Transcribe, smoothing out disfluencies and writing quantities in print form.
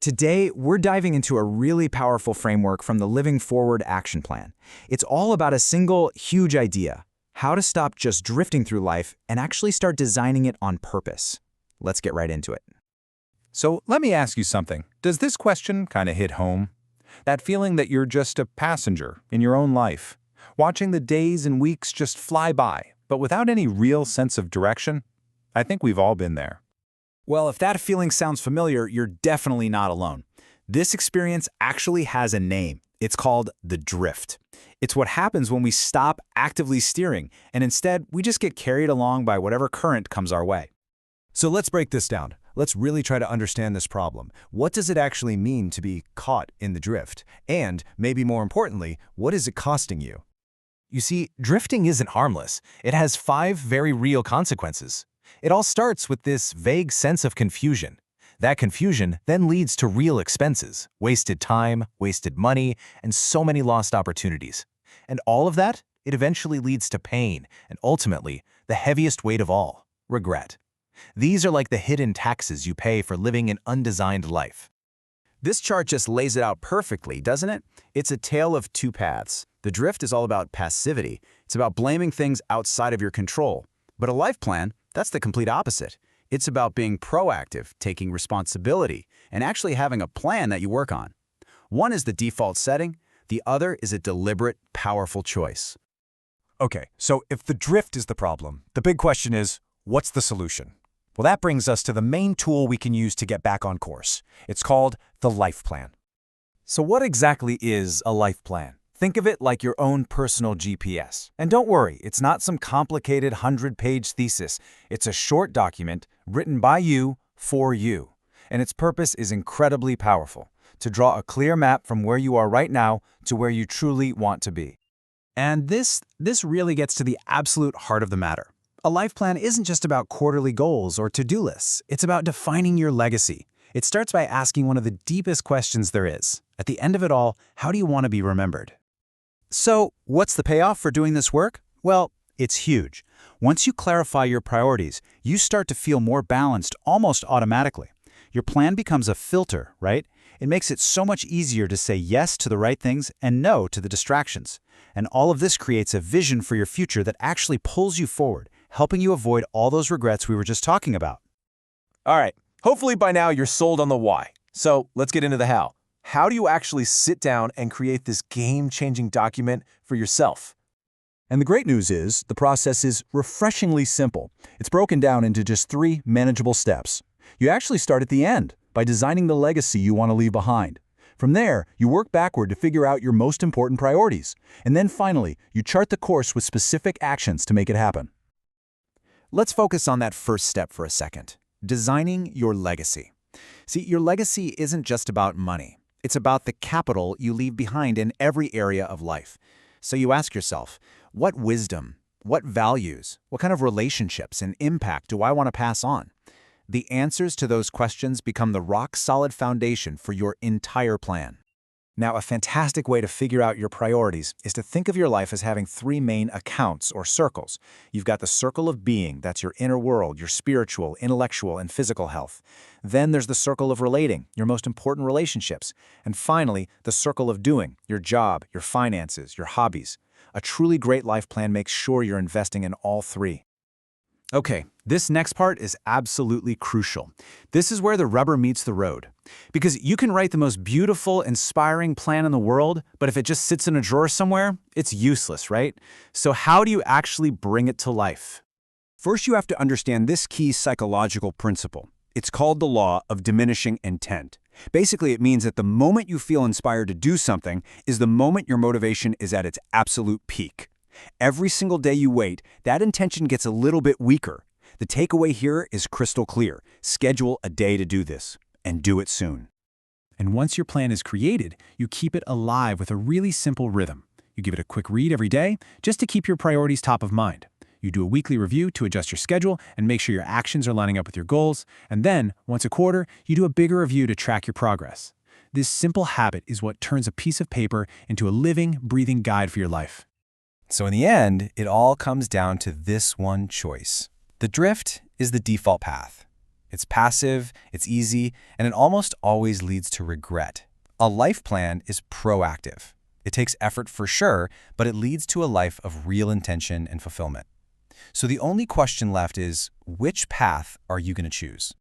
Today, we're diving into a really powerful framework from the Living Forward Action Plan. It's all about a single, huge idea: how to stop just drifting through life and actually start designing it on purpose. Let's get right into it. So let me ask you something. Does this question kind of hit home? That feeling that you're just a passenger in your own life, watching the days and weeks just fly by, but without any real sense of direction? I think we've all been there. Well, if that feeling sounds familiar, you're definitely not alone. This experience actually has a name. It's called the drift. It's what happens when we stop actively steering, and instead, we just get carried along by whatever current comes our way. So let's break this down. Let's really try to understand this problem. What does it actually mean to be caught in the drift? And, maybe more importantly, what is it costing you? You see, drifting isn't harmless. It has 5 very real consequences. It all starts with this vague sense of confusion. That confusion then leads to real expenses, wasted time, wasted money, and so many lost opportunities. And all of that, it eventually leads to pain, and ultimately, the heaviest weight of all, regret. These are like the hidden taxes you pay for living an undesigned life. This chart just lays it out perfectly, doesn't it? It's a tale of 2 paths. The drift is all about passivity. It's about blaming things outside of your control. But a life plan, that's the complete opposite. It's about being proactive, taking responsibility, and actually having a plan that you work on. One is the default setting. The other is a deliberate, powerful choice. Okay, so if the drift is the problem, the big question is, what's the solution? Well, that brings us to the main tool we can use to get back on course. It's called the life plan. So what exactly is a life plan? Think of it like your own personal GPS. And don't worry, it's not some complicated 100-page thesis. It's a short document written by you for you. And its purpose is incredibly powerful: to draw a clear map from where you are right now to where you truly want to be. And this really gets to the absolute heart of the matter. A life plan isn't just about quarterly goals or to-do lists. It's about defining your legacy. It starts by asking one of the deepest questions there is. At the end of it all, how do you want to be remembered? So, what's the payoff for doing this work? Well, it's huge. Once you clarify your priorities, you start to feel more balanced almost automatically. Your plan becomes a filter, right? It makes it so much easier to say yes to the right things and no to the distractions. And all of this creates a vision for your future that actually pulls you forward, helping you avoid all those regrets we were just talking about. All right, hopefully by now you're sold on the why. So let's get into the how. How do you actually sit down and create this game-changing document for yourself? And the great news is, the process is refreshingly simple. It's broken down into just 3 manageable steps. You actually start at the end, by designing the legacy you want to leave behind. From there, you work backward to figure out your most important priorities. And then finally, you chart the course with specific actions to make it happen. Let's focus on that first step for a second: designing your legacy. See, your legacy isn't just about money. It's about the capital you leave behind in every area of life. So you ask yourself, what wisdom, what values, what kind of relationships and impact do I want to pass on? The answers to those questions become the rock-solid foundation for your entire plan. Now, a fantastic way to figure out your priorities is to think of your life as having 3 main accounts or circles. You've got the circle of being, that's your inner world, your spiritual, intellectual, and physical health. Then there's the circle of relating, your most important relationships. And finally, the circle of doing, your job, your finances, your hobbies. A truly great life plan makes sure you're investing in all 3. Okay, this next part is absolutely crucial. This is where the rubber meets the road. Because you can write the most beautiful, inspiring plan in the world, but if it just sits in a drawer somewhere, it's useless, right? So how do you actually bring it to life? First, you have to understand this key psychological principle. It's called the law of diminishing intent. Basically, it means that the moment you feel inspired to do something is the moment your motivation is at its absolute peak. Every single day you wait, that intention gets a little bit weaker. The takeaway here is crystal clear. Schedule a day to do this, and do it soon. And once your plan is created, you keep it alive with a really simple rhythm. You give it a quick read every day, just to keep your priorities top of mind. You do a weekly review to adjust your schedule and make sure your actions are lining up with your goals. And then, once a quarter, you do a bigger review to track your progress. This simple habit is what turns a piece of paper into a living, breathing guide for your life. So in the end, it all comes down to this one choice. The drift is the default path. It's passive, it's easy, and it almost always leads to regret. A life plan is proactive. It takes effort for sure, but it leads to a life of real intention and fulfillment. So the only question left is, which path are you going to choose?